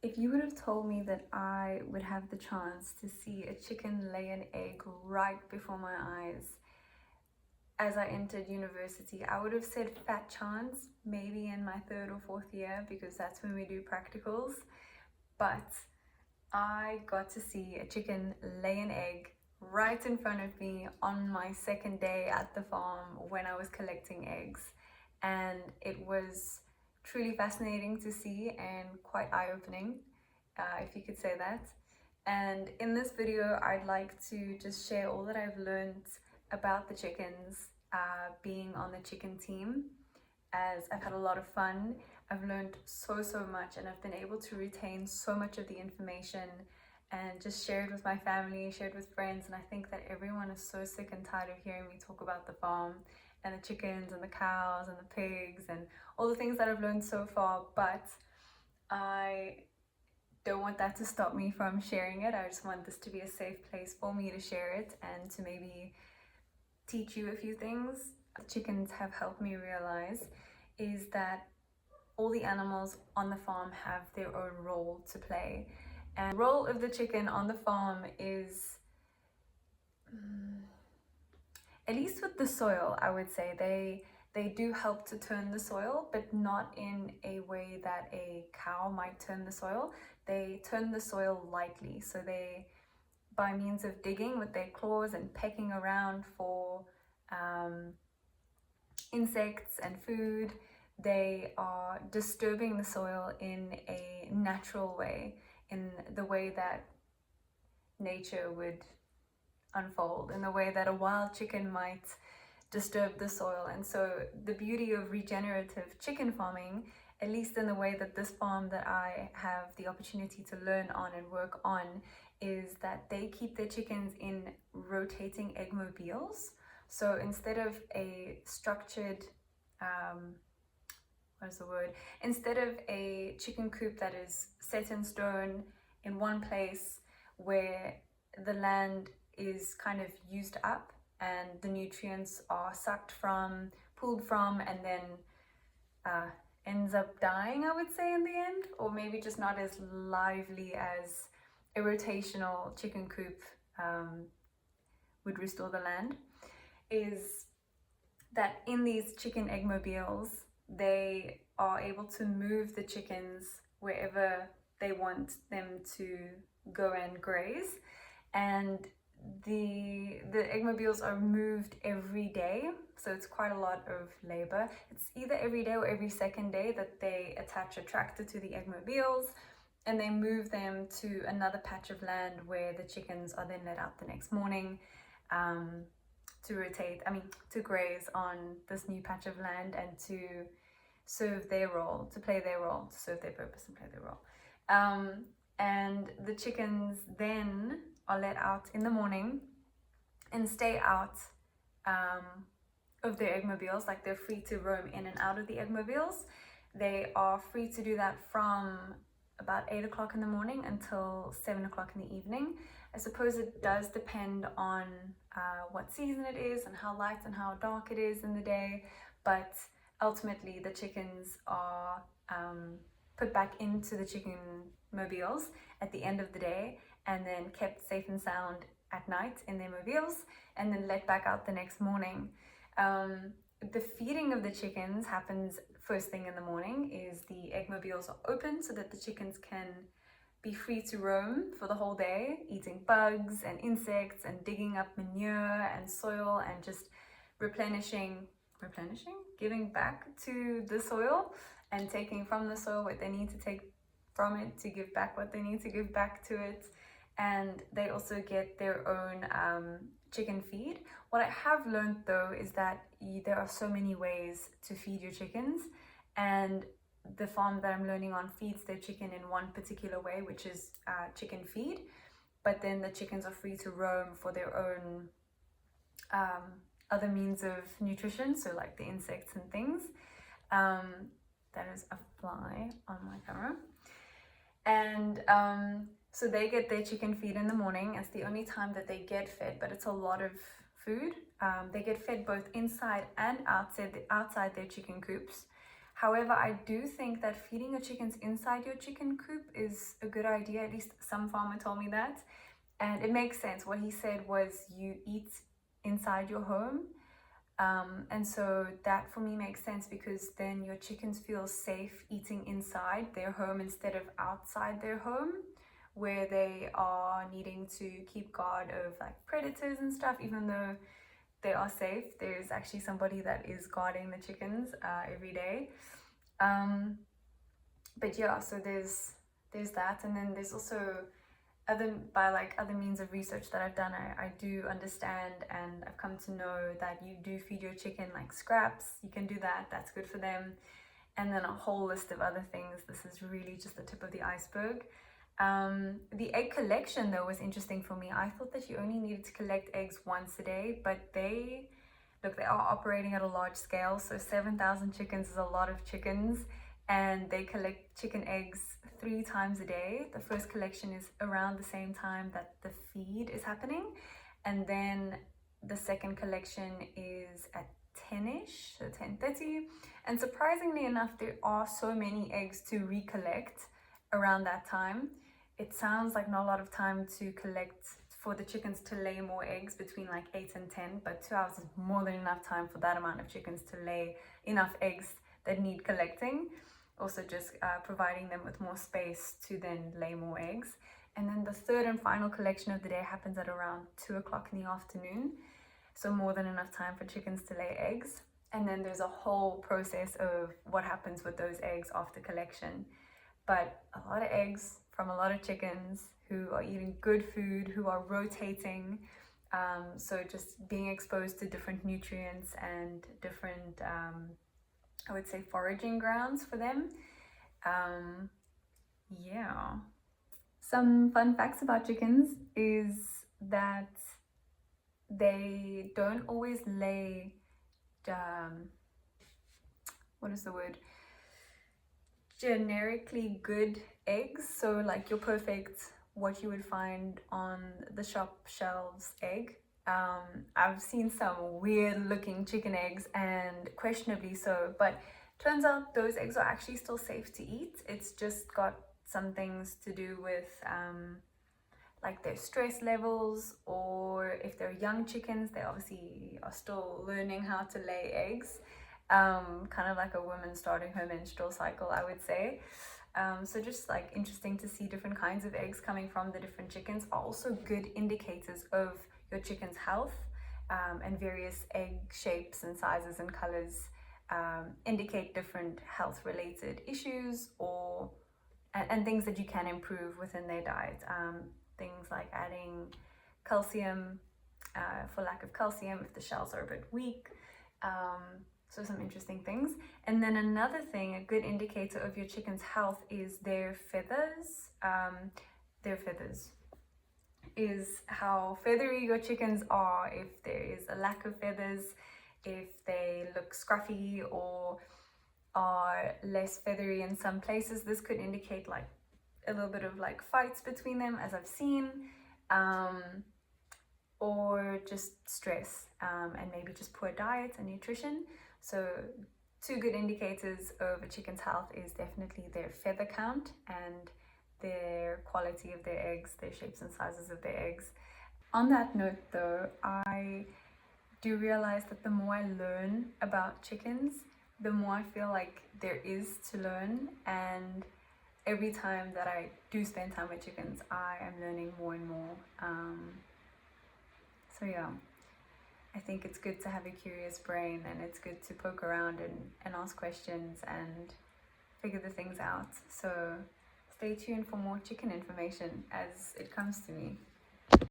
If you would have told me that I would have the chance to see a chicken lay an egg right before my eyes as I entered university, I would have said fat chance, maybe in my third or fourth year, because that's when we do practicals. But I got to see a chicken lay an egg right in front of me on my second day at the farm when I was collecting eggs. And it was truly fascinating to see and quite eye-opening, if you could say that. And in this video, I'd like to just share all that I've learned about the chickens, being on the chicken team, as I've had a lot of fun. I've learned so much, and I've been able to retain so much of the information and just share it with my family, share it with friends. And I think that everyone is so sick and tired of hearing me talk about the farm and the chickens and the cows and the pigs and all the things that I've learned so far. But I don't want that to stop me from sharing it. I just want this to be a safe place for me to share it and to maybe teach you a few things. The chickens have helped me realize is that all the animals on the farm have their own role to play. And the role of the chicken on the farm is, at least with the soil, I would say they do help to turn the soil, but not in a way that a cow might turn the soil. They turn the soil lightly, so they, by means of digging with their claws and pecking around for insects and food, they are disturbing the soil in a natural way, in the way that nature would unfold, in the way that a wild chicken might disturb the soil. And so the beauty of regenerative chicken farming, at least in the way that this farm that I have the opportunity to learn on and work on, is that they keep their chickens in rotating egg mobiles. So instead of a structured, instead of a chicken coop that is set in stone in one place where the land is kind of used up and the nutrients are sucked from, pulled from, and then ends up dying, I would say, in the end, or maybe just not as lively as a rotational chicken coop would restore the land, is that in these chicken egg mobiles, they are able to move the chickens wherever they want them to go and graze. And the egg mobiles are moved every day, so it's quite a lot of labor. It's either every day or every second day that they attach a tractor to the egg mobiles and they move them to another patch of land where the chickens are then let out the next morning to graze on this new patch of land and to serve their role, to play their role, to serve their purpose and play their role. And the chickens then are let out in the morning and stay out of their egg mobiles. Like, they're free to roam in and out of the egg mobiles. They are free to do that from about 8 o'clock in the morning until 7 o'clock in the evening. I suppose it does depend on what season it is and how light and how dark it is in the day, but ultimately the chickens are put back into the chicken mobiles at the end of the day and then kept safe and sound at night in their mobiles and then let back out the next morning. The feeding of the chickens happens first thing in the morning. Is the egg mobiles are open so that the chickens can be free to roam for the whole day, eating bugs and insects and digging up manure and soil and just replenishing, giving back to the soil and taking from the soil what they need to take from it to give back what they need to give back to it. And they also get their own chicken feed. What I have learned though is that there are so many ways to feed your chickens, and the farm that I'm learning on feeds their chicken in one particular way, which is chicken feed, but then the chickens are free to roam for their own other means of nutrition, so like the insects and things. That is a fly on my camera. And so they get their chicken feed in the morning. It's the only time that they get fed, but it's a lot of food. They get fed both inside and outside their chicken coops. However, I do think that feeding your chickens inside your chicken coop is a good idea. At least some farmer told me that. And it makes sense. What he said was you eat inside your home. And so that for me makes sense, because then your chickens feel safe eating inside their home instead of outside their home, where they are needing to keep guard of like predators and stuff. Even though they are safe, there's actually somebody that is guarding the chickens every day. But yeah, so there's that, and then there's also other means of research that I've done. I do understand, and I've come to know that you do feed your chicken like scraps. You can do that, that's good for them. And then a whole list of other things. This is really just the tip of the iceberg. The egg collection though was interesting for me. I thought that you only needed to collect eggs once a day, but they are operating at a large scale. So 7,000 chickens is a lot of chickens, and they collect chicken eggs 3 times a day. The first collection is around the same time that the feed is happening, and then the second collection is at 10ish, so 10:30. And surprisingly enough, there are so many eggs to recollect around that time. It sounds like not a lot of time to collect for the chickens to lay more eggs between like 8 and 10, but 2 hours is more than enough time for that amount of chickens to lay enough eggs that need collecting. Also just providing them with more space to then lay more eggs. And then the third and final collection of the day happens at around 2 o'clock in the afternoon. So more than enough time for chickens to lay eggs. And then there's a whole process of what happens with those eggs after collection. But a lot of eggs from a lot of chickens who are eating good food, who are rotating. So just being exposed to different nutrients and different, I would say, foraging grounds for them. Yeah. Some fun facts about chickens is that they don't always lay, what is the word? Generically good eggs. So like your perfect, what you would find on the shop shelves egg. I've seen some weird looking chicken eggs, and questionably so, but turns out those eggs are actually still safe to eat. It's just got some things to do with like their stress levels, or if they're young chickens, they obviously are still learning how to lay eggs. Kind of like a woman starting her menstrual cycle, I would say. So just like interesting to see different kinds of eggs coming from the different chickens are also good indicators of your chicken's health, and various egg shapes and sizes and colors indicate different health related issues or and things that you can improve within their diet. Things like adding calcium for lack of calcium if the shells are a bit weak. So some interesting things. And then another thing, a good indicator of your chicken's health is their feathers. Their feathers is how feathery your chickens are. If there is a lack of feathers, if they look scruffy or are less feathery in some places, this could indicate like a little bit of like fights between them, as I've seen, or just stress, and maybe just poor diet and nutrition. So 2 good indicators of a chicken's health is definitely their feather count and their quality of their eggs, their shapes and sizes of their eggs. On that note though, I do realize that the more I learn about chickens, the more I feel like there is to learn, and every time that I do spend time with chickens, I am learning more and more. So yeah, I think it's good to have a curious brain, and it's good to poke around and ask questions and figure the things out. So stay tuned for more chicken information as it comes to me.